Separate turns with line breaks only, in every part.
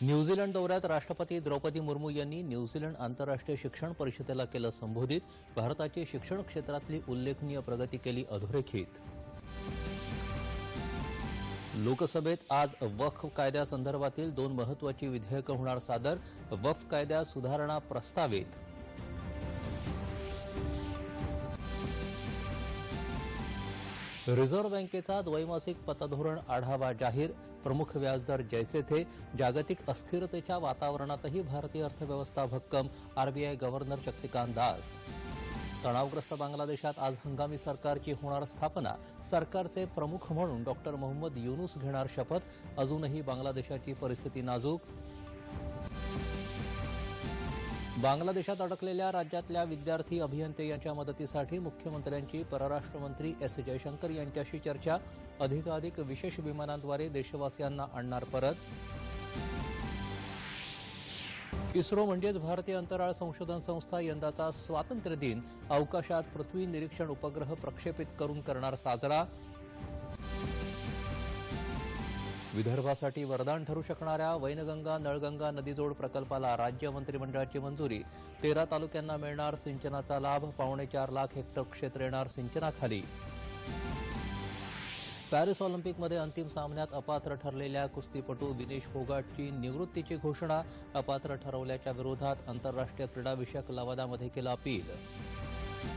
New Zealand दौऱ्यात राष्ट्रपती द्रौपदी मुर्मू यांनी न्यूझीलंड आंतरराष्ट्रीय शिक्षण परिषदेला केलं संबोधित. भारताची शिक्षण क्षेत्रातली उल्लेखनीय प्रगती केली अधोरेखित. लोकसभेत आज वक्फ कायद्यासंदर्भातील 2 महत्वाची विधेयकं होणार सादर. वक्फ कायद्यात सुधारणा प्रस्तावित. रिझर्व्ह बँकेचा द्वैमासिक पतधोरण आढावा जाहीर. प्रमुख व्याजदर जैसे थे. जागतिक अस्थिरतेच्या वातावरणातही भारतीय अर्थव्यवस्था भक्कम. RBI governor Shaktikanta Das. तणावग्रस्त बांगलादेशात आज हंगामी सरकारची होणार स्थापना. सरकारचे प्रमुख म्हणून डॉक्टर मोहम्मद युनूस घेणार शपथ. अजूनही बांगलादेशाची परिस्थिती नाजूक. बांगलादेशात अडकलेल्या राज्यातल्या विद्यार्थी अभियंते यांच्या मदतीसाठी मुख्यमंत्र्यांची परराष्ट्र मंत्री एस जयशंकर यांच्याशी चर्चा. अधिकाधिक विशेष विमानांद्वारे देशवासियांना आणणार परत. इस्रो म्हणजेच भारतीय अंतराळ संशोधन संस्था यंदाचा स्वातंत्र्य दिन अवकाशात पृथ्वी निरीक्षण उपग्रह प्रक्षेपित करून करणार साजरा. विदर्भासाठी वरदान ठरू शकणाऱ्या वैनगंगा नळगंगा नदीजोड प्रकल्पाला राज्य मंत्रिमंडळाची मंजुरी. 13 तालुक्यांना मिळणार सिंचनाचा लाभ. 4.25 लाख हेक्टर क्षेत्र येणार सिंचनाखाली. पॅरिस ऑलिम्पिकमध्ये अंतिम सामन्यात अपात्र ठरलेल्या कुस्तीपटू विनेश फोगाटची निवृत्तीची घोषणा. अपात्र ठरवल्याच्या विरोधात आंतरराष्ट्रीय क्रीडाविषयक लवादामध्ये केलं अपील.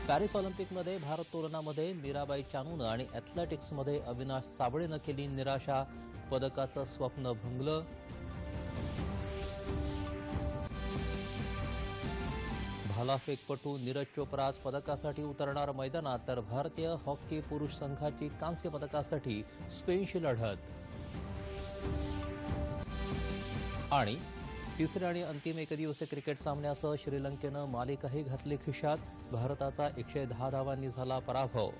पॅरिस ऑलिम्पिकमध्ये भारोत्तोलनामध्ये मीराबाई चानूनं आणि अॅथलेटिक्समध्ये अविनाश साबळेनं केली निराशा. पदकाचं स्वप्न भंगलं. भालाफेकपटू नीरज चोप्रा आज पदकासाठी उतरणार मैदानात. तर भारतीय हॉकी पुरुष संघाची कांस्य पदकासाठी स्पेनशी लढत. आणि तिसरे आणि अंतिम एकदिवसीय क्रिकेट सामन्यासह श्रीलंकेनं मालिकाही घातली खिशात. भारताचा 110 धावांनी झाला पराभव.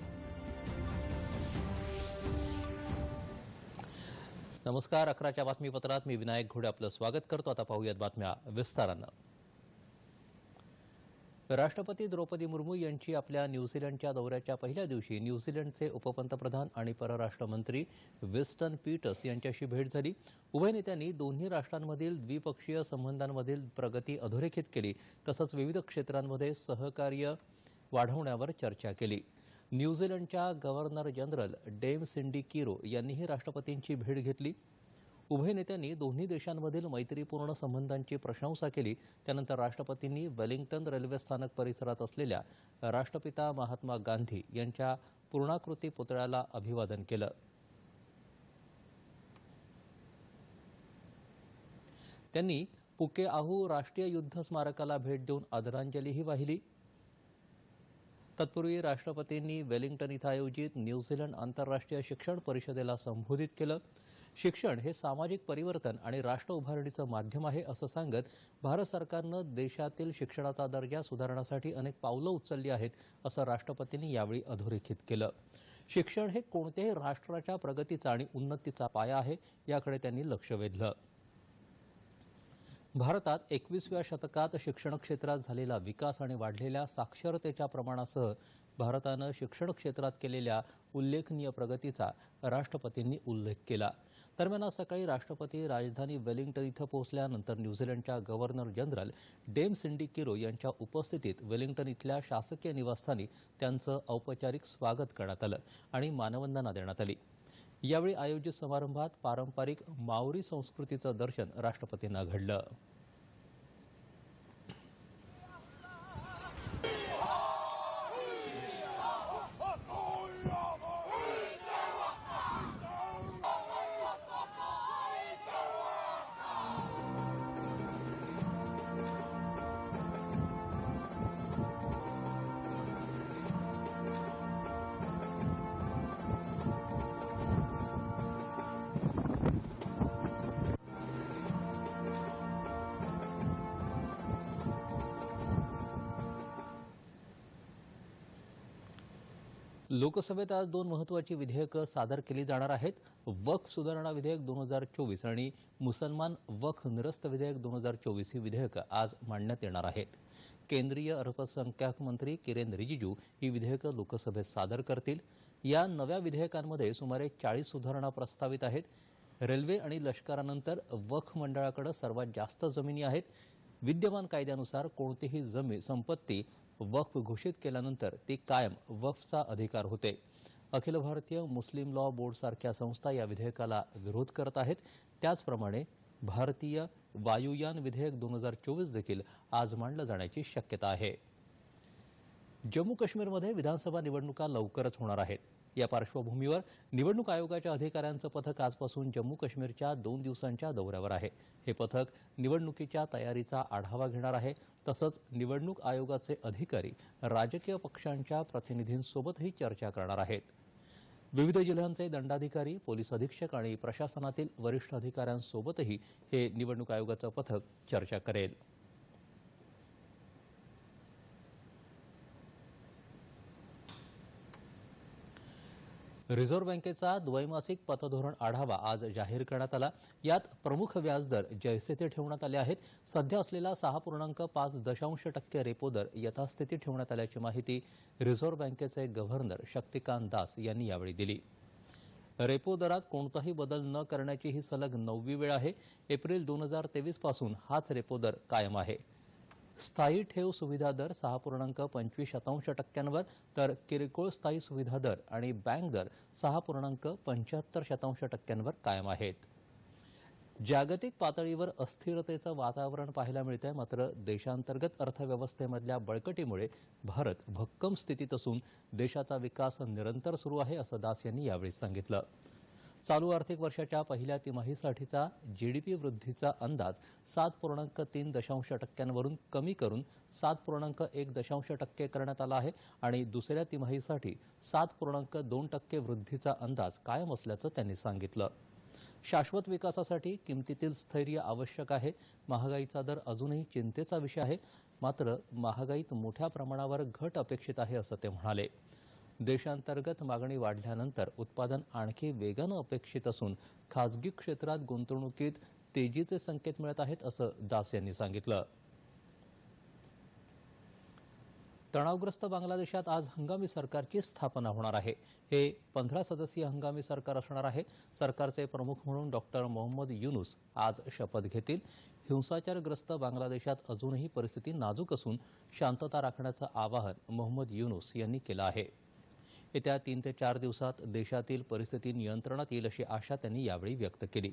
नमस्कार. 11च्या बातमीपत्रात मी विनायक घोडे आपलं स्वागत करतो. आता पाहूयात बातम्या विस्तारानं. राष्ट्रपती द्रौपदी मुर्मू यांची आपल्या न्यूझीलंडच्या दौऱ्याच्या पहिल्या दिवशी न्यूझीलंडचे उपपंतप्रधान आणि परराष्ट्र मंत्री विन्स्टन पीटर्स यांच्याशी भेट झाली. उभय नेत्यांनी दोन्ही राष्ट्रांमधील द्विपक्षीय संबंधांमधील प्रगती अधोरेखित केली. तसंच विविध क्षेत्रांमध्ये सहकार्य वाढवण्यावर चर्चा केली. न्यूझीलंडच्या गव्हर्नर जनरल डेम सिंडी किरो यांनीही राष्ट्रपतींची भेट घेतली. उभय नेत्यांनी दोन्ही देशांमधील मैत्रीपूर्ण संबंधांची प्रशंसा केली. त्यानंतर राष्ट्रपतींनी वेलिंग्टन रेल्वे स्थानक परिसरात असलेल्या राष्ट्रपिता महात्मा गांधी यांच्या पूर्णाकृती पुतळ्याला अभिवादन केलं. त्यांनी पुकेआहू राष्ट्रीय युद्ध स्मारकाला भेट देऊन आदरांजलीही वाहिली. तत्पूर्वी राष्ट्रपतींनी वेलिंग्टन इथं आयोजित न्यूझीलंड आंतरराष्ट्रीय शिक्षण परिषदेला संबोधित केलं. शिक्षण हे सामाजिक परिवर्तन आणि राष्ट्र उभारणीचं माध्यम आहे असं सांगत भारत सरकारनं देशातील शिक्षणाचा दर्जा सुधारण्यासाठी अनेक पावलं उचलली आहेत असं राष्ट्रपतींनी यावेळी अधोरेखित केलं. शिक्षण हे कोणत्याही राष्ट्राच्या प्रगतीचा आणि उन्नतीचा पाया आहे याकडे त्यांनी लक्ष वेधलं. भारतात 21व्या शतकात शिक्षण क्षेत्रात झालेला विकास आणि वाढलेल्या साक्षरतेच्या प्रमाणासह भारतानं शिक्षण क्षेत्रात केलेल्या उल्लेखनीय प्रगतीचा राष्ट्रपतींनी उल्लेख केला. दरम्यान आज सकाळी राष्ट्रपती राजधानी वेलिंग्टन इथं पोहोचल्यानंतर न्यूझीलंडच्या गव्हर्नर जनरल डेम सिंडी किरो यांच्या उपस्थितीत वेलिंग्टन इथल्या शासकीय निवासस्थानी त्यांचं औपचारिक स्वागत करण्यात आलं आणि मानवंदना देण्यात आली. यावेळी आयोजित समारंभात पारंपरिक माओरी संस्कृतीचं दर्शन राष्ट्रपतींना घडलं. लोकसभेत आज 2 महत्वाची विधेयकं सादर केली जाणार आहेत. वक्फ सुधारणा विधेयक 2024 आणि मुसलमान वक्फ निरस्त विधेयक 2024 ही विधेयकं आज मांडण्यात येणार आहेत. केंद्रीय अल्पसंख्याक मंत्री किरेन रिजिजू ही विधेयकं लोकसभेत सादर करतील. या नव्या विधेयकांमध्ये सुमारे 40 सुधारणा प्रस्तावित आहेत. रेल्वे आणि लष्करानंतर वक्फ मंडळाकडे सर्वात जास्त जमिनी आहेत. विद्यमान कायद्यानुसार कोणतीही संपत्ती वक्फ घोषित केल्यानंतर ती कायम वक्फचा अधिकार होते. अखिल भारतीय मुस्लिम लॉ बोर्डसारख्या संस्था या विधेयकाला विरोध करत आहेत. त्याचप्रमाणे भारतीय वायुयान विधेयक 2024 देखील आज मांडलं जाण्याची शक्यता आहे. जम्मू काश्मीरमध्ये विधानसभा निवडणुका लवकरच होणार आहेत. या पार्श्वभूमीवर निवडणूक आयोगाच्या अधिकाऱ्यांचं पथक आजपासून जम्मू काश्मीरच्या 2 दिवसांच्या दौऱ्यावर आहे. हे पथक निवडणुकीच्या तयारीचा आढावा घेणार आहे. तसंच निवडणूक आयोगाचे अधिकारी राजकीय पक्षांच्या प्रतिनिधींसोबतही चर्चा करणार आहेत. विविध जिल्ह्यांचे दंडाधिकारी, पोलीस अधीक्षक आणि प्रशासनातील वरिष्ठ अधिकाऱ्यांसोबतही हे निवडणूक आयोगाचं पथक चर्चा करेल. रिझर्व्ह बँकेचा द्वैमासिक पतधोरण आढावा आज जाहीर करण्यात आला. यात प्रमुख व्याजदर जैसे थे ठेवण्यात आले आहेत. सध्या असलेला 6.5% रेपो दर यथास्थिती ठेवण्यात आल्याची माहिती रिझर्व्ह बँकेचे गव्हर्नर शक्तिकांत दास यांनी यावेळी दिली. रेपो दरात कोणताही बदल न करण्याची ही सलग 9वी वेळ आहे. एप्रिल 2023 पासून हाच रेपो दर कायम आहे. स्थायी ठेव सुविधा दर 6.25% तर किरकोळ स्थायी सुविधा दर आणि बँक दर 6.75% कायम आहेत. जागतिक पातळीवर अस्थिरतेचं वातावरण पाहायला मिळतंय. मात्र देशांतर्गत अर्थव्यवस्थेमधल्या बळकटीमुळे भारत भक्कम स्थितीत असून देशाचा विकास निरंतर सुरू आहे, असं दास यांनी यावेळी सांगितलं. चालू आर्थिक वर्षाच्या पहिल्या तिमाहीसाठीचा जीडीपी वृद्धीचा अंदाज 7.3% वरून कमी करून 7.1% करण्यात आला आहे आणि दुसऱ्या तिमाहीसाठी 7.2% वृद्धीचा अंदाज कायम असल्याचं त्यांनी सांगितलं. शाश्वत विकासासाठी किमतीतील स्थैर्य आवश्यक आहे. महागाईचा दर अजूनही चिंतेचा विषय आहे. मात्र महागाईत मोठ्या प्रमाणावर घट अपेक्षित आहे, असं ते म्हणाले. देशांतर्गत मागणी वाढल्यानंतर उत्पादन आणखी वेगानं अपेक्षित असून खासगी क्षेत्रात गुंतवणुकीत तेजीचे संकेत मिळत आहेत, असं दास यांनी सांगितलं. तणावग्रस्त बांगलादेशात आज हंगामी सरकारची स्थापना होणार आहे. हे 15 सदस्यीय हंगामी सरकार असणार आहे. सरकारचे प्रमुख म्हणून डॉक्टर मोहम्मद युनूस आज शपथ घेतील. हिंसाचारग्रस्त बांगलादेशात अजूनही परिस्थिती नाजूक असून शांतता राखण्याचं आवाहन मोहम्मद युनूस यांनी केलं आहे. येत्या 3 ते 4 दिवसात देशातील परिस्थिती नियंत्रणात येईल अशी आशा त्यांनी यावेळी व्यक्त केली.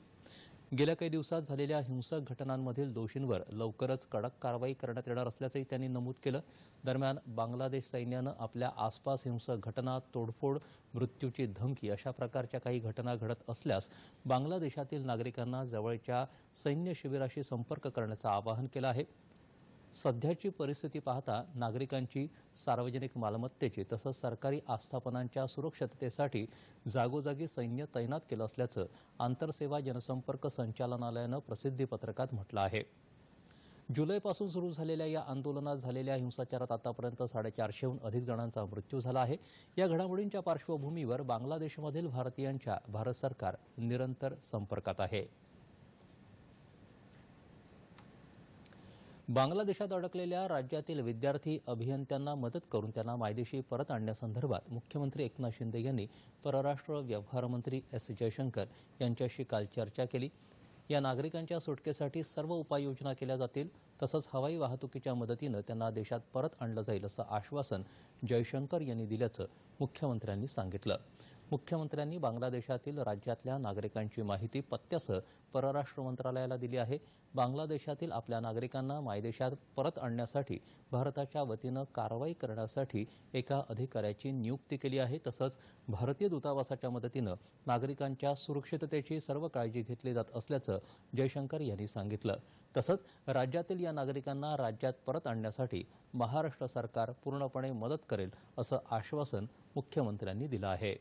गेल्या काही दिवसात झालेल्या हिंसक घटनांमधील दोषींवर लवकरच कडक कारवाई करण्यात येणार असल्याचंही त्यांनी नमूद केलं. दरम्यान बांगलादेश सैन्यानं आपल्या आसपास हिंसक घटना, तोडफोड, मृत्यूची धमकी अशा प्रकारच्या काही घटना घडत असल्यास बांगलादेशातील नागरिकांना जवळच्या सैन्य शिबिराशी संपर्क करण्याचं आवाहन केलं आहे. सध्याची परिस्थिती पाहता नागरिकांची सार्वजनिक मालमत्तेची तसंच सरकारी आस्थापनांच्या सुरक्षिततेसाठी जागोजागी सैन्य तैनात केलं असल्याचं आंतरसेवा जनसंपर्क संचालनालयानं प्रसिद्धीपत्रकात म्हटलं आहे. जुलैपासून सुरू झालेल्या या आंदोलनात झालेल्या हिंसाचारात आतापर्यंत 450हून अधिक जणांचा मृत्यू झाला आहे. या घडामोडींच्या पार्श्वभूमीवर बांगलादेशमधील भारतीयांच्या भारत सरकार निरंतर संपर्कात आहे. बांगलादेशात अडकलेल्या राज्यातील विद्यार्थी अभियंत्यांना मदत करून त्यांना मायदेशी परत आणण्यासंदर्भात मुख्यमंत्री एकनाथ शिंदे यांनी परराष्ट्र व्यवहार मंत्री एस जयशंकर यांच्याशी काल चर्चा केली. या नागरिकांच्या सुटकेसाठी सर्व उपाययोजना केल्या जातील. तसंच हवाई वाहतुकीच्या मदतीनं त्यांना देशात परत आणलं जाईल असं आश्वासन जयशंकर यांनी दिल्याचं मुख्यमंत्र्यांनी सांगितलं. मुख्यमंत्र्यांनी बांगलादेशातील राज्यातल्या नागरिकांची माहिती पत्त्यासह परराष्ट्र मंत्रालयाला दिली आहे. बांगलादेशातील आपल्या नागरिकांना मायदेशात परत आणण्यासाठी भारताच्या वतीनं कारवाई करण्यासाठी एका अधिकाऱ्याची नियुक्ती केली आहे. तसंच भारतीय दूतावासाच्या मदतीनं नागरिकांच्या सुरक्षिततेची सर्व काळजी घेतली जात असल्याचं जयशंकर यांनी सांगितलं. तसंच राज्यातील या नागरिकांना राज्यात परत आणण्यासाठी महाराष्ट्र सरकार पूर्णपणे मदत करेल असं आश्वासन मुख्यमंत्र्यांनी दिलं आहे.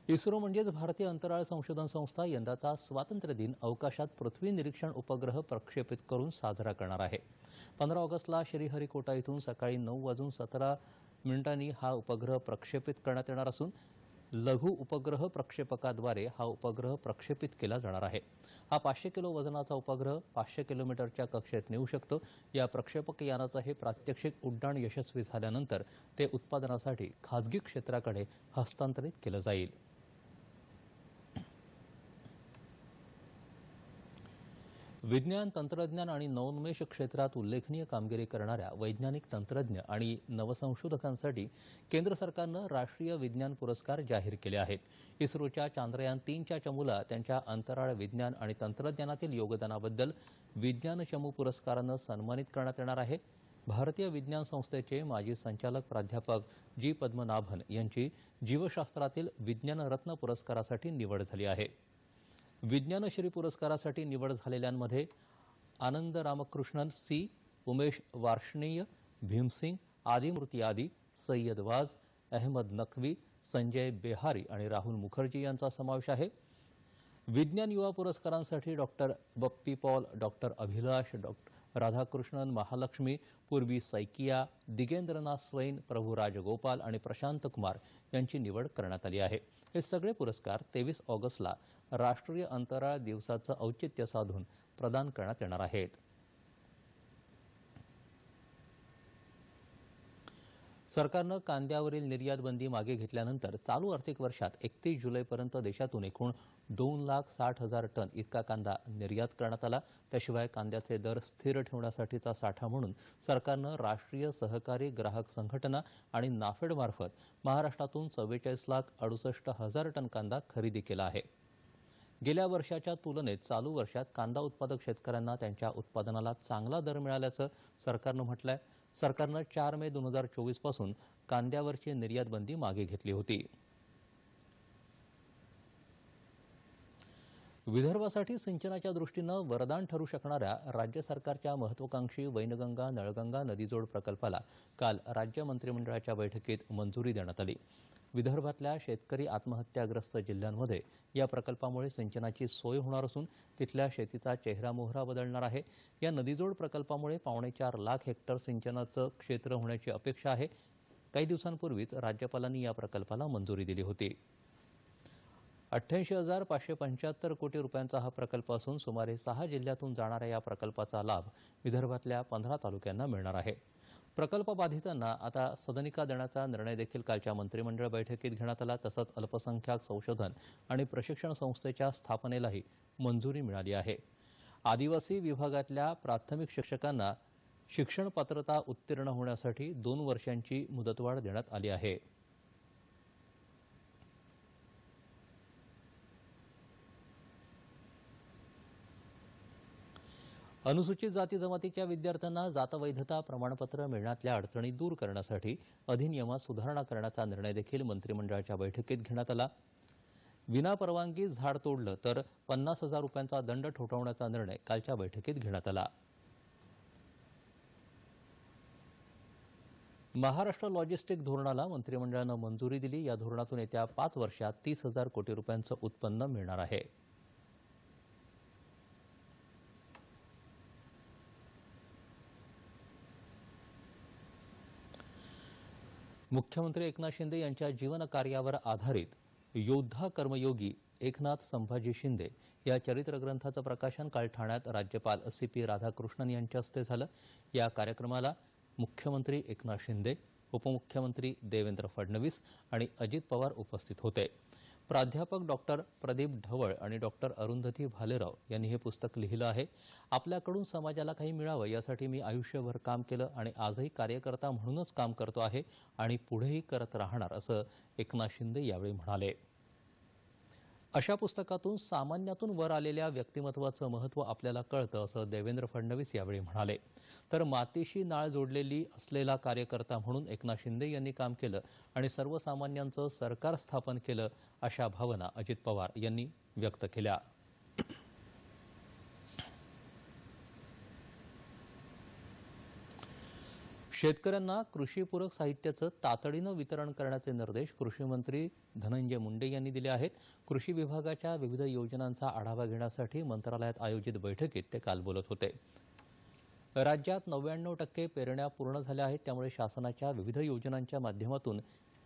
इस्रो म्हणजेच भारतीय अंतराळ संशोधन संस्था यंदाचा स्वातंत्र्य दिन अवकाशात पृथ्वी निरीक्षण उपग्रह प्रक्षेपित करून साजरा करणार आहे. 15 ऑगस्टला श्रीहरिकोटा इथून सकाळी 9:17 हा उपग्रह प्रक्षेपित करण्यात येणार असून लघु उपग्रह प्रक्षेपकाद्वारे हा उपग्रह प्रक्षेपित केला जाणार आहे. हा 500 किलो वजनाचा उपग्रह 500 किलोमीटरच्या कक्षेत नेऊ शकतो. या प्रक्षेपक यानाचं हे प्रात्यक्षिक उड्डाण यशस्वी झाल्यानंतर ते उत्पादनासाठी खाजगी क्षेत्राकडे हस्तांतरित केलं जाईल. विज्ञान, तंत्रज्ञान आणि नवोन्मेष क्षेत्रात उल्लेखनीय कामगिरी करणाऱ्या वैज्ञानिक, तंत्रज्ञ आणि नवसंशोधकांसाठी केंद्र सरकारनं राष्ट्रीय विज्ञान पुरस्कार जाहीर केले आहेत. इस्रोच्या चांद्रयान 3च्या चमूला त्यांच्या अंतराळ विज्ञान आणि तंत्रज्ञानातील योगदानाबद्दल विज्ञान चमू पुरस्कारानं सन्मानित करण्यात येणार आहे. भारतीय विज्ञान संस्थेचे माजी संचालक प्राध्यापक जी. पद्मनाभन यांची जीवशास्त्रातील विज्ञान रत्न पुरस्कारासाठी निवड झाली आहे. विज्ञानश्री पुरस्कारासाठी निवड झालेल्यांमध्ये आनंद रामकृष्णन सी, उमेश वार्ष्णेय, भीमसिंग, आदिमूर्ती आदी, सय्यद वाज, अहमद नकवी, संजय बेहारी आणि राहुल मुखर्जी यांचा समावेश आहे. विज्ञान युवा पुरस्कारांसाठी डॉक्टर बप्पी पॉल, डॉक्टर अभिलाष, डॉक्टर राधाकृष्णन महालक्ष्मी, पूर्वी सैकिया, दिगेंद्रनाथ स्वैन, प्रभू राजगोपाल आणि प्रशांत कुमार यांची निवड करण्यात आली आहे. हे सगळे पुरस्कार 23 ऑगस्टला राष्ट्रीय अंतराळ दिवसाचं औचित्य साधून प्रदान करण्यात येणार आहेत. सरकारनं कांद्यावरील निर्यात बंदी मागे घेतल्यानंतर चालू आर्थिक वर्षात 31 जुलैपर्यंत देशातून एकूण 2,60,000 टन इतका कांदा निर्यात करण्यात आला. त्याशिवाय कांद्याचे दर स्थिर ठेवण्यासाठीचा साठा म्हणून सरकारनं राष्ट्रीय सहकारी ग्राहक संघटना आणि नाफेडमार्फत महाराष्ट्रातून 44,68,000 टन कांदा खरेदी केला आहे. गेल्या वर्षाच्या तुलनेत चालू वर्षात कांदा उत्पादक शेतकऱ्यांना त्यांच्या उत्पादनाला चांगला दर मिळाल्याचं सरकारनं म्हटलंय. सरकारनं 4 मे 2024 पासून कांद्यावरची निर्यात बंदी मागे घेतली होती. विदर्भासाठी सिंचनाच्या दृष्टीनं वरदान ठरू शकणाऱ्या राज्य सरकारच्या महत्वाकांक्षी वैनगंगा नळगंगा नदीजोड प्रकल्पाला काल राज्य मंत्रिमंडळाच्या बैठकीत मंजुरी देण्यात आली. विदर्भातल्या शेतकरी आत्महत्याग्रस्त जिल्ह्यांमध्ये या प्रकल्पामुळे सिंचनाची सोय होणार असून तिथल्या शेतीचा चेहरामोहरा बदलणार आहे. या नदीजोड प्रकल्पामुळे 4.25 लाख हेक्टर सिंचनाचं क्षेत्र होण्याची अपेक्षा आहे. काही दिवसांपूर्वीच राज्यपालांनी या प्रकल्पाला मंजुरी दिली होती. 88,575 कोटी रुपयांचा हा प्रकल्प असून सुमारे 6 जिल्ह्यातून जाणाऱ्या या प्रकल्पाचा लाभ विदर्भातल्या 15 तालुक्यांना मिळणार आहे. प्रकल्प बाधितांना आता सदनिका देण्याचा निर्णय देखील कालच्या मंत्रिमंडळ बैठकीत घेण्यात आला. तसंच अल्पसंख्याक संशोधन आणि प्रशिक्षण संस्थेच्या स्थापनेलाही मंजुरी मिळाली आहे. आदिवासी विभागातल्या प्राथमिक शिक्षकांना शिक्षण पात्रता उत्तीर्ण होण्यासाठी 2 वर्षांची मुदतवाढ देण्यात आली आहे. अनुसूचित जाती जमातीच्या विद्यार्थ्यांना जातवैधता प्रमाणपत्र मिळण्यातल्या अडचणी दूर करण्यासाठी अधिनियमात सुधारणा करण्याचा निर्णय देखील मंत्रिमंडळाच्या बैठकीत घेण्यात आला. विनापरवानगी झाड तोडलं तर 50,000 रुपयांचा दंड ठोठावण्याचा निर्णय कालच्या बैठकीत घेण्यात आला. महाराष्ट्र लॉजिस्टिक धोरणाला मंत्रिमंडळानं मंजुरी दिली. या धोरणातून येत्या 5 वर्षात 30,000 कोटी रुपयांचं उत्पन्न मिळणार आहे. मुख्यमंत्री एकनाथ शिंदे यांच्या जीवनकार्यावर आधारित योद्धा कर्मयोगी एकनाथ संभाजी शिंदे या चरित्रग्रंथाचं प्रकाशन काल ठाण्यात राज्यपाल CP राधाकृष्णन यांच्या हस्ते झालं. या कार्यक्रमाला मुख्यमंत्री एकनाथ शिंदे, उपमुख्यमंत्री देवेंद्र फडणवीस आणि अजित पवार उपस्थित होते. प्राध्यापक डॉक्टर प्रदीप ढवळ आणि डॉक्टर अरुंधती भालेराव यांनी हे पुस्तक लिहिलं आहे. आपल्याकडून समाजाला काही मिळावं यासाठी मी आयुष्यभर काम केलं आणि आजही कार्यकर्ता म्हणूनच काम करतो आहे आणि पुढेही करत राहणार असं एकनाथ शिंदे यावेळी म्हणाले. अशा पुस्तकातून सामान्यातून वर आलेल्या व्यक्तिमत्वाचं महत्त्व आपल्याला कळतं असं देवेंद्र फडणवीस यावेळी म्हणाले. तर मातीशी नाळ जोडलेली असलेला कार्यकर्ता म्हणून एकनाथ शिंदे यांनी काम केलं आणि सर्वसामान्यांचं सरकार स्थापन केलं अशा भावना अजित पवार यांनी व्यक्त केल्या. शेतकऱ्यांना कृषीपूरक साहित्याचं तातडीनं वितरण करण्याचे निर्देश कृषी मंत्री धनंजय मुंडे यांनी दिले आहेत. कृषी विभागाच्या विविध योजनांचा आढावा घेण्यासाठी मंत्रालयात आयोजित बैठकीत ते काल बोलत होते. राज्यात 99% पेरण्या पूर्ण झाल्या आहेत. त्यामुळे शासनाच्या विविध योजनांच्या माध्यमातून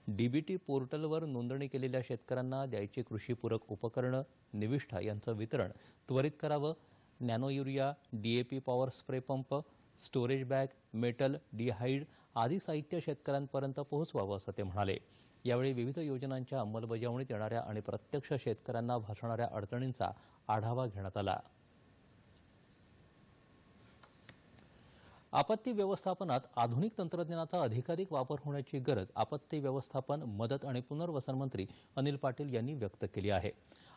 डीबीटी पोर्टलवर नोंदणी केलेल्या शेतकऱ्यांना द्यायची कृषीपूरक उपकरणं, निविष्ठा यांचं वितरण त्वरित करावं. Nano urea, DAP power spray pump, storage bag, metaldehyde आदी साहित्य शेतकऱ्यांपर्यंत पोहोचवावं असं ते म्हणाले. यावेळी विविध योजनांच्या अंमलबजावणीत येणाऱ्या आणि प्रत्यक्ष शेतकऱ्यांना भासणाऱ्या अडचणींचा आढावा घेण्यात आला. आपत्ती व्यवस्थापनात आधुनिक तंत्रज्ञानाचा अधिकाधिक वापर होण्याची गरज आपत्ती व्यवस्थापन, मदत आणि पुनर्वसन मंत्री अनिल पाटील यांनी व्यक्त केली आहे.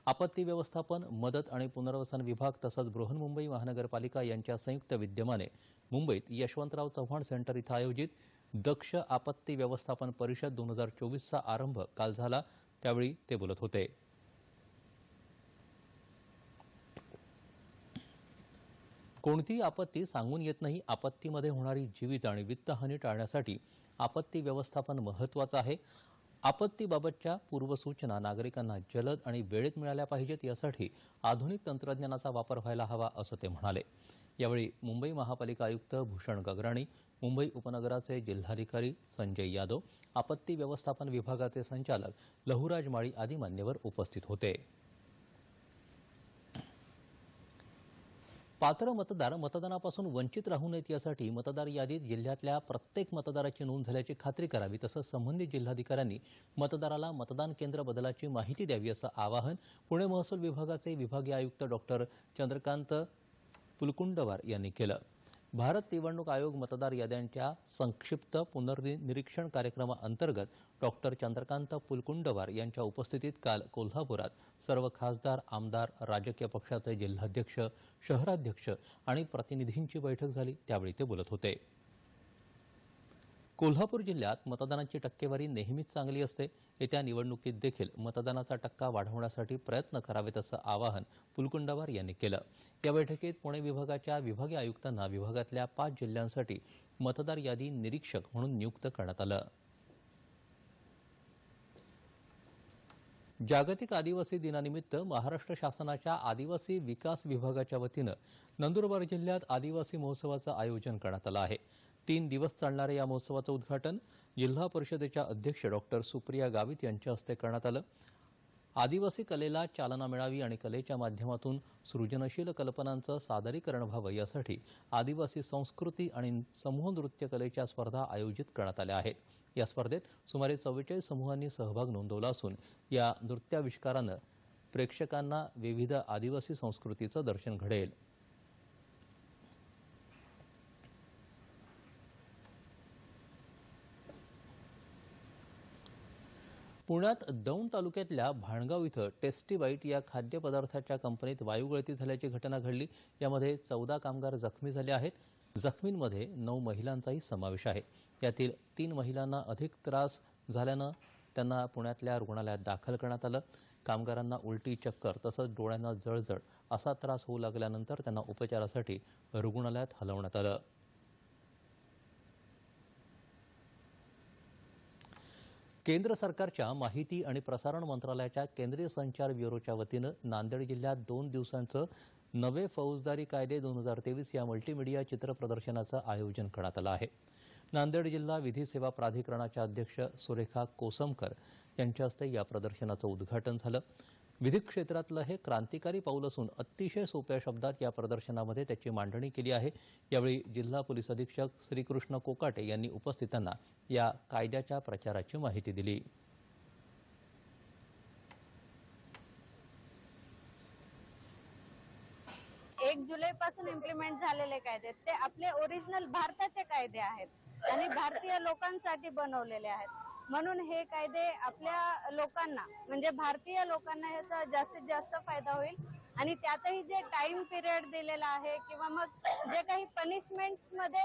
आपत्ती व्यवस्थापन, मदत आणि पुनर्वसन विभाग तसंच बृहन्मुंबई महानगरपालिका यांच्या संयुक्त विद्यमाने मुंबईत यशवंतराव चव्हाण सेंटर इथं आयोजित दक्ष आपत्ती व्यवस्थापन परिषद 2024चा आरंभ काल झाला. त्यावेळी ते बोलत होते. कोणतीही आपत्ती सांगून येत नाही. आपत्तीमध्ये होणारी जीवित आणि वित्तहानी टाळण्यासाठी आपत्ती व्यवस्थापन महत्त्वाचं आहे. आपत्तीबाबतच्या पूर्वसूचना नागरिकांना जलद आणि वेळेत मिळाल्या पाहिजेत, यासाठी आधुनिक तंत्रज्ञानाचा वापर व्हायला हवा असं ते म्हणाले. यावेळी मुंबई महापालिका आयुक्त भूषण गगराणी, मुंबई उपनगराचे जिल्हाधिकारी संजय यादव, आपत्ती व्यवस्थापन विभागाचे संचालक लहुराज माळी आदी मान्यवर उपस्थित होते. पात्र मतदार मतदानापासून वंचित राहू नयेत यासाठी मतदार यादीत जिल्ह्यातल्या प्रत्येक मतदाराची नोंद झाल्याची खात्री करावी, तसंच संबंधित जिल्हाधिकाऱ्यांनी मतदाराला मतदान केंद्र बदलाची माहिती द्यावी असं आवाहन पुणे महसूल विभागाचे विभागीय आयुक्त डॉक्टर चंद्रकांत पुलकुंडवार यांनी केलं. भारत निवडणूक आयोग मतदार याद्यांच्या संक्षिप्त पुनर्निरीक्षण कार्यक्रमाअंतर्गत डॉक्टर चंद्रकांत पुलकुंडवार यांच्या उपस्थितीत काल कोल्हापुरात सर्व खासदार, आमदार, राजकीय पक्षाचे जिल्हाध्यक्ष, शहराध्यक्ष आणि प्रतिनिधींची बैठक झाली. त्यावेळी ते बोलत होते. कोल्हापूर जिल्ह्यात मतदानाची टक्केवारी नेहमीच चांगली असते. येत्या निवडणुकीत देखील मतदानाचा टक्का वाढवण्यासाठी प्रयत्न करावेत असं आवाहन पुलकुंडवार यांनी केलं. या बैठकीत पुणे विभागाच्या विभागीय आयुक्तांना विभागातल्या 5 जिल्ह्यांसाठी मतदार यादी निरीक्षक म्हणून नियुक्त करण्यात आलं. जागतिक आदिवासी दिनानिमित्त महाराष्ट्र शासनाच्या आदिवासी विकास विभागाच्या वतीनं नंदुरबार जिल्ह्यात आदिवासी महोत्सवाचं आयोजन करण्यात आलं आहे. 3 दिवस चालणाऱ्या या महोत्सवाचं उद्घाटन जिल्हा परिषदेच्या अध्यक्ष डॉक्टर सुप्रिया गावित यांच्या हस्ते करण्यात आलं. आदिवासी कलेला चालना मिळावी आणि कलेच्या माध्यमातून सृजनशील कल्पनांचं सादरीकरण व्हावं, यासाठी आदिवासी संस्कृती आणि समूह नृत्य कलेच्या स्पर्धा आयोजित करण्यात आल्या आहेत. या स्पर्धेत सुमारे 44 समूहांनी सहभाग नोंदवला असून या नृत्याविष्कारानं प्रेक्षकांना विविध आदिवासी संस्कृतीचं दर्शन घडेल. पुण्यात दौंड तालुक्यातल्या भाणगाव इथं टेस्टी बाईट या खाद्यपदार्थाच्या कंपनीत वायुगळती झाल्याची घटना घडली. यामध्ये 14 कामगार जखमी झाले आहेत. जखमींमध्ये 9 महिलांचाही समावेश आहे. यातील 3 महिलांना अधिक त्रास झाल्यानं त्यांना पुण्यातल्या रुग्णालयात दाखल करण्यात आलं. कामगारांना उलटी, चक्कर तसंच डोळ्यांना जळजळ असा त्रास होऊ लागल्यानंतर त्यांना उपचारासाठी रुग्णालयात हलवण्यात आलं. केंद्र सरकारच्या माहिती आणि प्रसारण मंत्रालयाच्या केंद्रीय संचार ब्युरोच्या वतीनं नांदेड जिल्ह्यात 2 दिवसांचं नवे फौजदारी कायदे 2023 या मल्टीमीडिया चित्र प्रदर्शनाचं आयोजन करण्यात आलं आहे. नांदेड जिल्हा विधी सेवा प्राधिकरणाच्या अध्यक्ष सुरेखा कोसमकर यांच्या हस्ते या प्रदर्शनाचं उद्घाटन झालं. विधी क्षेत्रातलं हे क्रांतिकारी पाऊल असून अतिशय सोप्या शब्दात या प्रदर्शनामध्ये त्याची मांडणी केली आहे. यावेळी जिल्हा पोलीस अधीक्षक श्रीकृष्ण कोकाटे यांनी उपस्थितांना या कायद्याच्या प्रचाराची माहिती दिली.
1 जुलैपासून इम्प्लिमेंट झालेले कायदे ते आपले ओरिजिनल भारताचे कायदे आहेत आणि भारतीय लोकांसाठी बनवलेले आहेत. म्हणून हे कायदे आपल्या लोकांना म्हणजे भारतीय लोकांना याचा जास्तीत जास्त फायदा होईल आणि त्यातही जे टाइम पिरियड दिलेला आहे किंवा मग जे काही पनिशमेंट्स मध्ये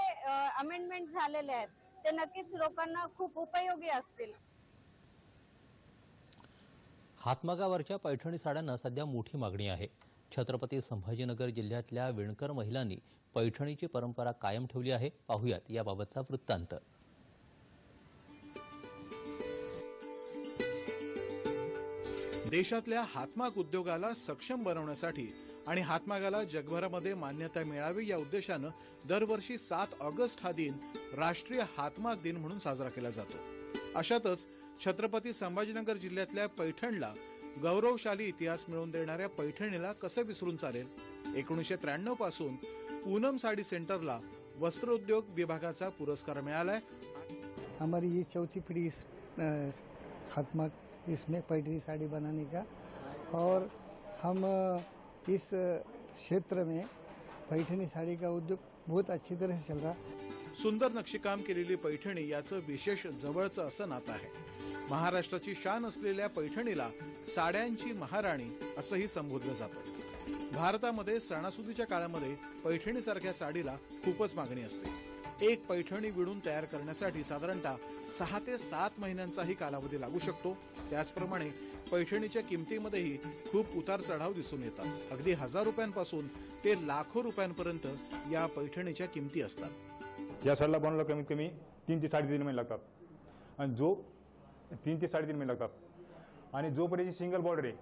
अमेंडमेंट झालेले आहेत ते नक्कीच लोकांना खूप उपयोगी असतील.
हातमागावरच्या पैठणी साड्यांना सध्या मोठी मागणी आहे. छत्रपती संभाजीनगर जिल्ह्यातल्या विणकर महिलांनी पैठणीची परंपरा कायम ठेवली आहे. पाहुयात याबाबतचा वृत्तांत.
देशातल्या हातमाग उद्योगाला सक्षम बनवण्यासाठी आणि हातमागाला जगभरामध्ये मान्यता मिळावी या उद्देशानं दरवर्षी 7 ऑगस्ट हा दिन राष्ट्रीय हातमाग दिन म्हणून साजरा केला जातो. अशातच छत्रपती संभाजीनगर जिल्ह्यातल्या पैठणला गौरवशाली इतिहास मिळवून देणाऱ्या पैठणीला कसं विसरून चालेल. 1993 पासून पूनम साडी सेंटरला वस्त्रोद्योग विभागाचा पुरस्कार मिळालाय.
हमारी ये चौथी पीढ़ी इस खात्मा इसमें पैठणी साड़ी बनाने का, और हम इस क्षेत्र में पैठणी साड़ी का उद्योग बहुत अच्छी तरह से चल रहा.
सुंदर नक्षीकाम केलेली पैठणी याचं विशेष जवळचं असं नातं आहे. महाराष्ट्राची शान असलेल्या पैठणीला साड्यांची महाराणी असंही संबोधलं जातं. भारतामध्ये सणासुदीच्या काळामध्ये पैठणीसारख्या साडीला खूपच मागणी असते. एक पैठणी विणून तयार करण्यासाठी साधारणतः 6 ते 7 महिन्यांचाही कालावधी लागू शकतो. त्याचप्रमाणे पैठणीच्या किमतीमध्येही खूप उतार चढाव दिसून येतात. अगदी 1000 रुपयांपासून ते लाखो रुपयांपर्यंत या पैठणीच्या किमती असतात.
या साडीला बनवायला कमीत कमी 3 ते 3.5 महिने लागतात, आणि जो 3 ते 3.5 महिने लागतात. आणि जोपर्यंत सिंगल बॉर्डर आहे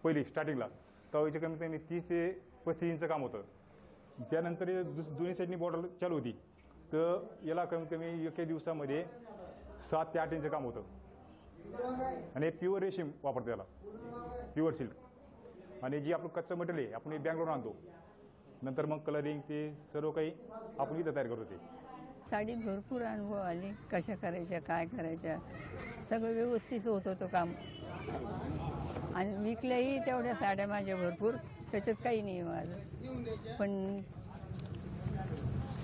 पहिली स्टार्टिंगला, तेव्हा कमीत कमी 30 ते 35 इंच काम होतं. त्यानंतर दोन्ही साईडनी बॉर्डर चालू होती, तर याला कमीत कमी एके दिवसामध्ये 7 ते 8 इंच काम होतं. आणि प्युअर रेशीम वापरतो याला, प्युअर सिल्क. आणि जी आपलं कच्चं मटेरियल आहे आपण बँगलोर आणतो, नंतर मग कलरिंग ते सर्व काही आपण इथं तयार करतो. ते
साडीत भरपूर अनुभव आले, कशा करायच्या काय करायच्या, सगळं व्यवस्थित होत होतं काम. आणि विकल्याही तेवढ्या साड्या माझ्या भरपूर, त्याच्यात काही नाही माझं. पण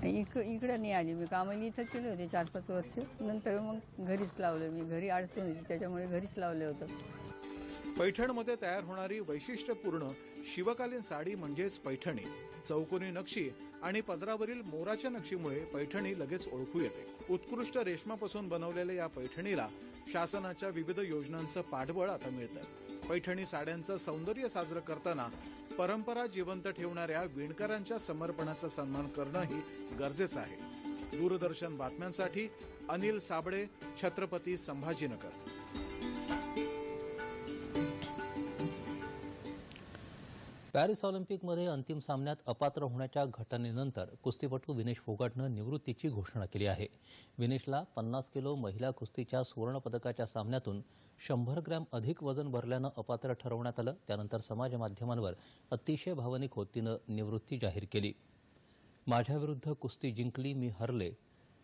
इकडं नाही आली मी, कामाला इथं केले होते 4-5 वर्ष. नंतर मग घरीच लावलं मी, घरी अडचण होती त्याच्यामुळे घरीच लावलं होतं.
पैठणमध्ये तयार होणारी वैशिष्ट्यपूर्ण शिवकालीन साडी म्हणजेच पैठणी. चौकोनी नक्षी आणि पदरावरील मोराच्या नक्षीमुळे पैठणी लगेच ओळखू येते. उत्कृष्ट रेशमापासून बनवलेल्या या पैठणीला शासनाच्या विविध योजनांचं पाठबळ आता मिळतं. पैठणी साड्यांचं सौंदर्य साजरं करताना परंपरा जिवंत ठेवणाऱ्या विणकरांच्या समर्पणाचा सन्मान करणंही गरजेचं आहे. दूरदर्शन बातम्यांसाठी अनिल साबळे, छत्रपती संभाजीनगर.
पॅरिस ऑलिम्पिकमध्ये अंतिम सामन्यात अपात्र होण्याच्या घटनेनंतर कुस्तीपटू विनेश फोगाटनं निवृत्तीची घोषणा केली आहे. विनेशला 50 किलो महिला कुस्तीच्या सुवर्णपदकाच्या सामन्यातून 100 ग्रॅम अधिक वजन भरल्यानं अपात्र ठरवण्यात आलं. त्यानंतर समाजमाध्यमांवर अतिशय भावनिक होत तिनं निवृत्ती जाहीर केली. माझ्याविरुद्ध कुस्ती जिंकली, मी हरले.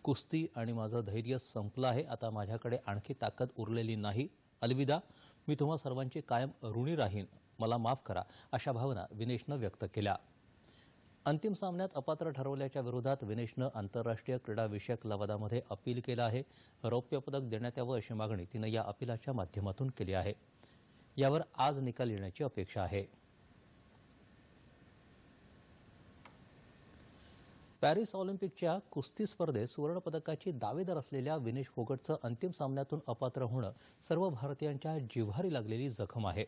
कुस्ती आणि माझं धैर्य संपलं आहे. आता माझ्याकडे आणखी ताकद उरलेली नाही. अलविदा. मी तुम्हा सर्वांची कायम ऋणी राहीन. मला माफ करा, अशा भावना विनेशनं व्यक्त केल्या. अंतिम सामन्यात अपात्र ठरवल्याच्या विरोधात विनेशनं आंतरराष्ट्रीय क्रीडा विषयक लवादामध्ये अपील केलं आहे. रौप्य पदक देण्यात यावं अशी मागणी तिनं या अपिलाच्या माध्यमातून केली आहे. यावर आज निकाल येण्याची अपेक्षा आहे. पॅरिस ऑलिम्पिकच्या कुस्ती स्पर्धेत सुवर्णपदकाची दावेदार असलेल्या विनेश फोगटचं अंतिम सामन्यातून अपात्र होणं सर्व भारतीयांच्या जिव्हारी लागलेली जखम आहे.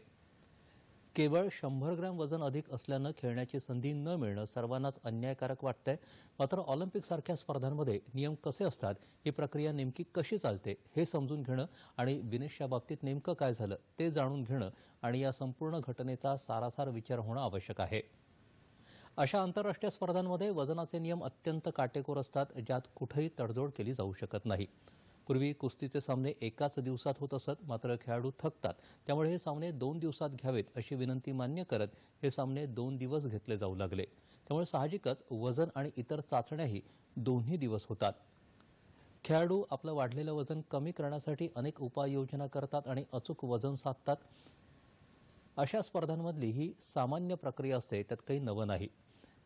केवळ 100 ग्रॅम वजन अधिक असल्यानं खेळण्याची संधी न मिळणं सर्वांनाच अन्यायकारक वाटतंय. मात्र ऑलिम्पिकसारख्या स्पर्धांमध्ये नियम कसे असतात, ही प्रक्रिया नेमकी कशी चालते हे समजून घेणं आणि विनेशच्या बाबतीत नेमकं काय झालं ते जाणून घेणं आणि या संपूर्ण घटनेचा सारासार विचार होणं आवश्यक आहे. अशा आंतरराष्ट्रीय स्पर्धांमध्ये वजनाचे नियम अत्यंत काटेकोर असतात, ज्यात कुठेही तडजोड केली जाऊ शकत नाही. पूर्वी कुस्तीचे सामने एकाच दिवसात होत असत, मात्र खेळाडू थकतात, त्यामुळे हे सामने 2 दिवसात घ्यावेत अशी विनंती मान्य करत हे सामने 2 दिवस घेतले जाऊ लागले. त्यामुळे साहजिकच वजन आणि इतर चाचण्याही दोन्ही दिवस होतात. खेळाडू आपलं वाढलेलं वजन कमी करण्यासाठी अनेक उपाययोजना करतात आणि अचूक वजन साधतात. अशा स्पर्धांमधली ही सामान्य प्रक्रिया असते, त्यात काही नवं नाही.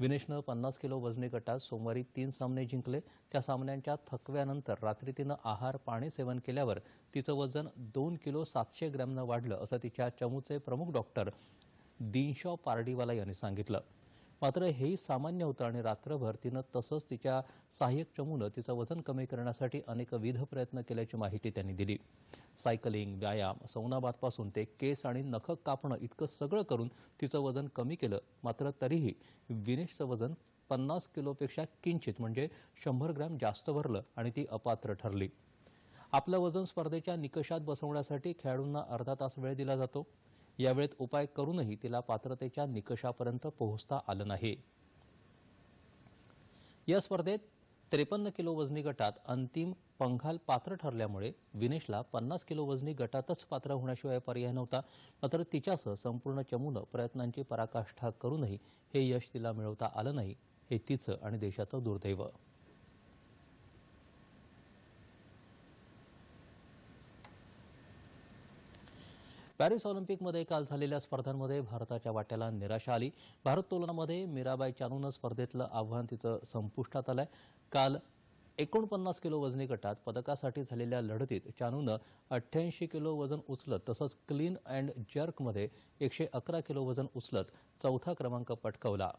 विनेशनं 50 किलो वजनी गटात सोमवारी 3 सामने जिंकले. त्या सामन्यांच्या थकव्यानंतर रात्री तिनं आहार पाणी सेवन केल्यावर तिचं वजन 2 किलो 700 ग्रॅमनं वाढलं, असं तिच्या चमूचे प्रमुख डॉक्टर दिनशॉ पार्डीवाला यांनी सांगितलं. मात्र हेही सामान्य होतं आणि रात्रभर तिनं तसंच तिच्या सहाय्यक चमूनं तिचं वजन कमी करण्यासाठी अनेकविध प्रयत्न केल्याची माहिती त्यांनी दिली. सायकलिंग, व्यायाम, सौनाबादपासून ते केस आणि नखं कापणं इतकं सगळं करून तिचं वजन कमी केलं. मात्र तरीही विनेशचं वजन 50 किलोपेक्षा किंचित म्हणजे 100 ग्रॅम जास्त भरलं आणि ती अपात्र ठरली. आपलं वजन स्पर्धेच्या निकषात बसवण्यासाठी खेळाडूंना अर्धा तास वेळ दिला जातो. यावेळेत उपाय करूनही तिला पात्रतेच्या निकषापर्यंत पोहोचता आलं नाही. या स्पर्धेत 53 किलो वजनी गटात अंतिम पंघाल पात्र ठरल्यामुळे विनेशला 50 किलो वजनी गटातच पात्र होण्याशिवाय पर्याय नव्हता. मात्र तिच्यासह संपूर्ण चमूनं प्रयत्नांची पराकाष्ठा करूनही हे यश तिला मिळवता आलं नाही. हे तिचं आणि देशाचं दुर्दैव. पॅरिस ऑलिम्पिकमध्ये काल झालेल्या स्पर्धांमध्ये भारताच्या वाट्याला निराशा आली. भारोत्तोलनामध्ये मीराबाई चानूनं स्पर्धेतलं आव्हान तिचं संपुष्टात आलंय. काल 49 किलो वजनी गटात पदकासाठी झालेल्या लढतीत चानूनं 88 किलो वजन उचलत तसंच क्लीन अँड जर्कमध्ये 111 किलो वजन उचलत चौथा क्रमांक पटकावला.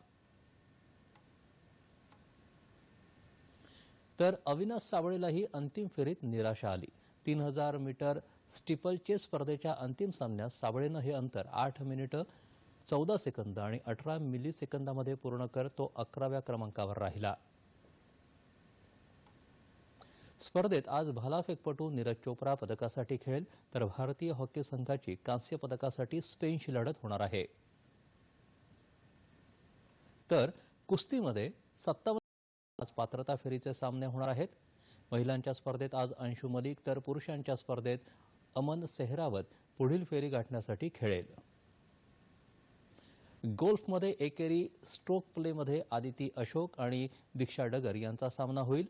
तर अविनाश साबळेलाही अंतिम फेरीत निराशा आली. 3000 मीटर स्टीपलचेस स्पर्धेच्या अंतिम सामन्यात साबळेनं हे अंतर 8 मिनिटं 14 सेकंद आणि 18 मिलीसेकंदामध्ये पूर्ण करत तो 11व्या क्रमांकावर राहिला. स्पर्धेत आज भालाफेकपटू नीरज चोप्रा पदकासाठी खेळेल तर भारतीय हॉकी संघाची कांस्य पदकासाठी स्पेनशी लढत होणार आहे. तर कुस्तीमध्ये 57 आज पात्रता फेरीचे सामने होणार आहेत. महिलांच्या स्पर्धेत आज अंशू मलिक तर पुरुषांच्या स्पर्धेत अमन सेहरावत पुढील फेरी गाठण्यासाठी खेळेल. गोल्फमध्ये एकेरी स्ट्रोक प्लेमध्ये आदिती अशोक आणि दीक्षा डगर यांचा सामना होईल.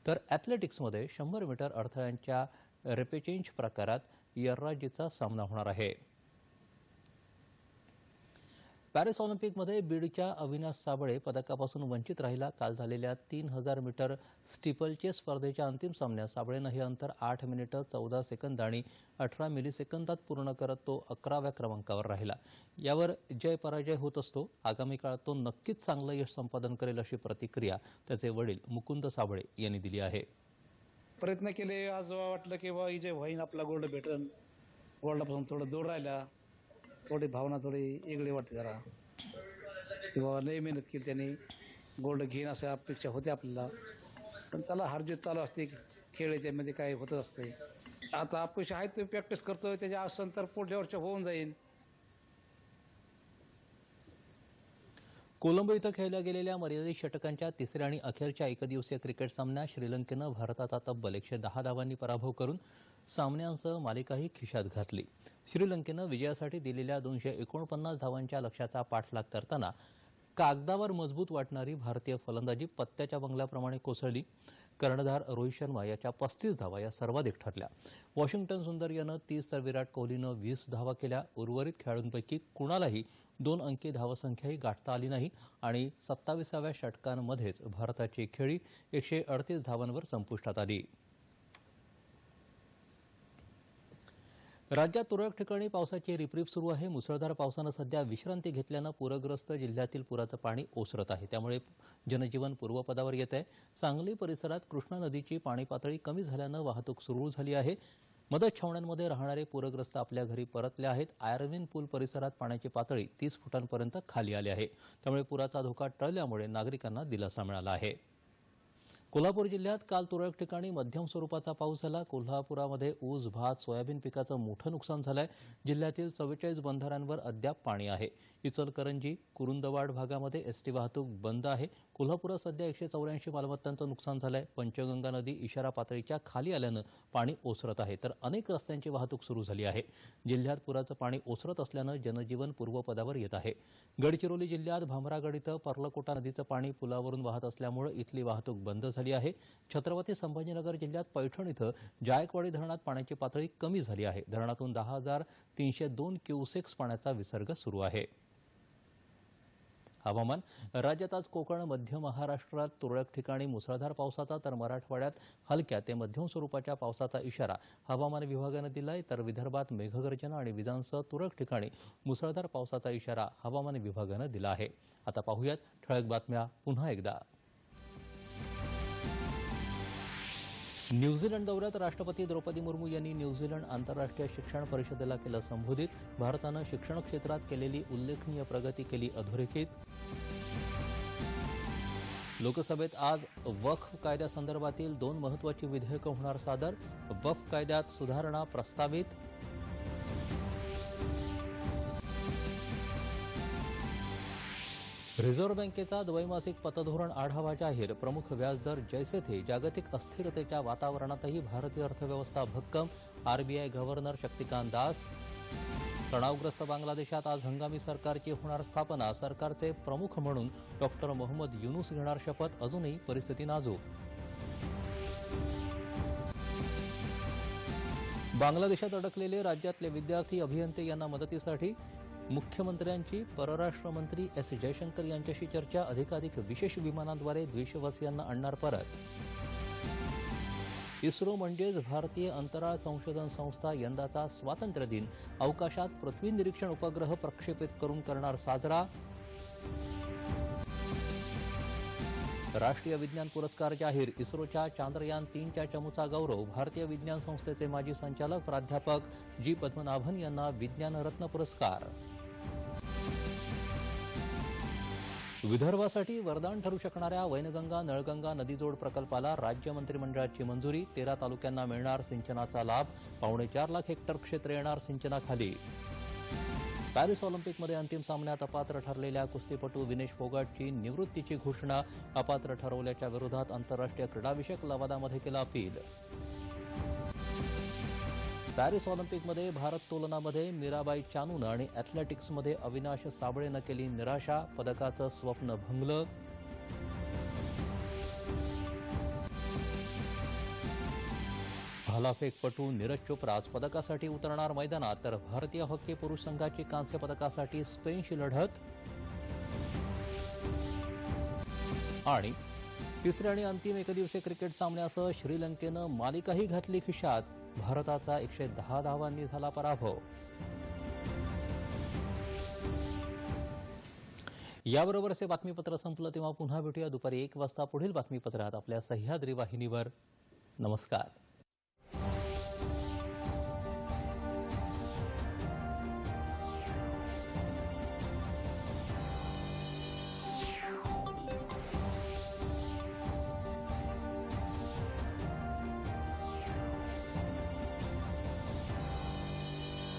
तर ॲथलेटिक्समध्ये 100 मीटर अडथळ्यांच्या रेपेचेंज प्रकारात यर्राजीचा सामना होणार आहे. पॅरिस ऑलिम्पिकमध्ये बीडच्या अविनाश साबळे पदकापासून वंचित राहिला. काल झालेल्या 3000 मीटर स्टीपलचेस स्पर्धेच्या अंतिम सामन्यात साबळेनं हे अंतर 8 मिनिटं 14 सेकंद आणि 18 मिलीसेकंदात पूर्ण करत तो 11व्या क्रमांकावर राहिला. यावर जय पराजय होत असतो. आगामी काळात तो नक्कीच चांगलं यश संपादन करेल अशी प्रतिक्रिया त्याचे वडील मुकुंद साबळे यांनी दिली आहे.
प्रयत्न केले. आज वाटलं की बाबा जे होईन आपला गोल्ड भेटन. गोल्डापासून थोडं दूर राहिला. थोडी भावना थोडी वेगळी वाटते जरा की बाबा लई मेहनत केली त्यांनी गोल्ड घेईन असं अपेक्षा होते आपल्याला. पण चला हारजीत चालू असते. खेळ आहे त्यामध्ये काय होतच असते. आता अपयश आहे ते प्रॅक्टिस करतोय. त्याच्या असं तर पुढच्या वर्ष होऊन जाईल.
कोलंबो इथं खेळल्या गेलेल्या मर्यादित षटकांच्या तिसऱ्या आणि अखेरच्या एकदिवसीय क्रिकेट सामन्यात श्रीलंकेनं भारताचा तब्बल 110 धावांनी पराभव करून सामन्यांसह मालिकाही खिशात घातली. श्रीलंकेनं विजयासाठी दिलेल्या 249 धावांच्या लक्ष्याचा पाठलाग करताना कागदावर मजबूत वाटणारी भारतीय फलंदाजी पत्त्याच्या बंगल्याप्रमाणे कोसळली. कर्णधार रोहित शर्मा याच्या 35 धावा या सर्वाधिक ठरल्या. वॉशिंग्टन सुंदर यानं 30 तर विराट कोहलीनं 20 धावा केल्या. उर्वरित खेळाडूंपैकी कुणालाही 2 अंकी धावसंख्याही गाठता आली नाही आणि 27व्या षटकांमध्येच भारताची खेळी 138 धावांवर संपुष्टात आली. राज्यात तुरळक ठिकाणी पावसाची रिपरिप सुरू आहे. मुसळधार पावसानं सध्या विश्रांती घेतल्यानं पूरग्रस्त जिल्ह्यातील पुराचं पाणी ओसरत आहे. त्यामुळे जनजीवन पूर्वपदावर येत आहे. सांगली परिसरात कृष्णा नदीची पाणी पातळी कमी झाल्यानं वाहतूक सुरू झाली आहे. मदत छावण्यांमध्ये राहणारे पूरग्रस्त आपल्या घरी परतले आहेत. आयर्विन पूल परिसरात पाण्याची पातळी 30 फुटांपर्यंत खाली आली आहे. त्यामुळे पुराचा धोका टळल्यामुळे नागरिकांना दिलासा मिळाला आहे. कोल्हापूर जिल्ह्यात काल तुरळक ठिकाणी मध्यम स्वरूपाचा पाऊस झाला. कोल्हापुरामध्ये ऊस, भात, सोयाबीन पिकाचं मोठं नुकसान झालंय. जिल्ह्यातील 44 बंधाऱ्यांवर अद्याप पाणी आहे. इचलकरंजी, कुरुंदवाड भागामध्ये एसटी वाहतूक बंद आहे. कोल्हापुरात सध्या 184 मालमत्तांचं नुकसान झालंय. पंचगंगा नदी इशारा पातळीच्या खाली आल्यानं पाणी ओसरत आहे तर अनेक रस्त्यांची वाहतूक सुरू झाली आहे. जिल्ह्यात पुराचं पाणी ओसरत असल्यानं जनजीवन पूर्वपदावर येत आहे. गडचिरोली जिल्ह्यात भामरागड इथं पर्लकोटा नदीचं पाणी पुलावरून वाहत असल्यामुळे इथली वाहतूक बंद झाली आहे. छत्रपती संभाजीनगर जिल्ह्यात पैठण इथं जायकवाडी धरणात पाण्याची पातळी कमी झाली आहे. धरणातून 10,302 क्युसेक्स पाण्याचा विसर्ग सुरू आहे. हवामान. राज्यात आज कोकण, मध्य महाराष्ट्रात तुरळक ठिकाणी मुसळधार पावसाचा तर मराठवाड्यात हलक्या ते मध्यम स्वरूपाच्या पावसाचा इशारा हवामान विभागानं दिलाय. तर विदर्भात मेघगर्जना आणि विजांसह तुरळक ठिकाणी मुसळधार पावसाचा इशारा हवामान विभागानं दिला आहे. आता पाहूयात ठळक बातम्या पुन्हा एकदा. न्यूझीलंड दौऱ्यात राष्ट्रपती द्रौपदी मुर्मू यांनी न्यूझीलंड आंतरराष्ट्रीय शिक्षण परिषदेला केलं संबोधित. भारतानं शिक्षण क्षेत्रात केलेली उल्लेखनीय प्रगती केली अधोरेखित. लोकसभेत आज वक्फ कायद्यासंदर्भातील 2 महत्त्वाची विधेयकं होणार सादर. वक्फ कायद्यात सुधारणा प्रस्तावित. रिझर्व्ह बँकेचा द्वैमासिक पतधोरण आढावा जाहीर. प्रमुख व्याजदर जैसे थे. जागतिक अस्थिरतेच्या वातावरणातही भारतीय अर्थव्यवस्था भक्कम. RBI governor Shaktikanta Das. तणावग्रस्त बांगलादेशात आज हंगामी सरकारची होणार स्थापना. सरकारचे प्रमुख म्हणून डॉक्टर मोहम्मद युनूस घेणार शपथ. अजूनही परिस्थिती नाजूक. बांगलादेशात अडकलेले राज्यातले विद्यार्थी अभियंते यांना मदतीसाठी मुख्यमंत्र्यांची परराष्ट्र मंत्री एस जयशंकर यांच्याशी चर्चा. अधिकाधिक विशेष विमानांद्वारे द्विशवासियांना आणणार परत. इस्रो म्हणजेच भारतीय अंतराळ संशोधन संस्था यंदाचा स्वातंत्र्य दिन अवकाशात पृथ्वी निरीक्षण उपग्रह प्रक्षेपित करून करणार साजरा. राष्ट्रीय विज्ञान पुरस्कार जाहीर. इस्रोच्या चांद्रयान 3च्या चमूचा गौरव. भारतीय विज्ञान संस्थेचे माजी संचालक प्राध्यापक जी पद्मनाभन यांना विज्ञान रत्न पुरस्कार. विदर्भासाठी वरदान ठरू शकणाऱ्या वैनगंगा नळगंगा नदीजोड प्रकल्पाला राज्य मंत्रिमंडळाची मंजुरी. 13 तालुक्यांना मिळणार सिंचनाचा लाभ. 4.25 लाख हेक्टर क्षेत्र येणार सिंचनाखाली. पॅरिस ऑलिम्पिकमध्ये अंतिम सामन्यात अपात्र ठरलेल्या कुस्तीपटू विनेश फोगाटची निवृत्तीची घोषणा. अपात्र ठरवल्याच्या विरोधात आंतरराष्ट्रीय क्रीडाविषयक लवादामध्ये केला अपील. पॅरिस ऑलिम्पिकमध्ये भारोत्तोलनामध्ये मीराबाई चानूनं आणि ॲथलेटिक्समध्ये अविनाश साबळेनं केली निराशा. पदकाचं स्वप्न भंगलं. भालाफेकपटू नीरज चोप्रा आज पदकासाठी उतरणार मैदानात. तर भारतीय हॉकी पुरुष संघाची कांस्य पदकासाठी स्पेनशी लढत. आणि तिसऱ्या आणि अंतिम एकदिवसीय क्रिकेट सामन्यासह श्रीलंकेनं मालिकाही घातली खिशात. भारताचा 110 धावांनी झाला पराभव. याबरोबरच हे बातमीपत्र संपलं. तेव्हा पुन्हा भेटूया दुपारी 1 वाजता पुढील बातमीपत्रात आपल्या सह्याद्री वाहिनीवर. नमस्कार.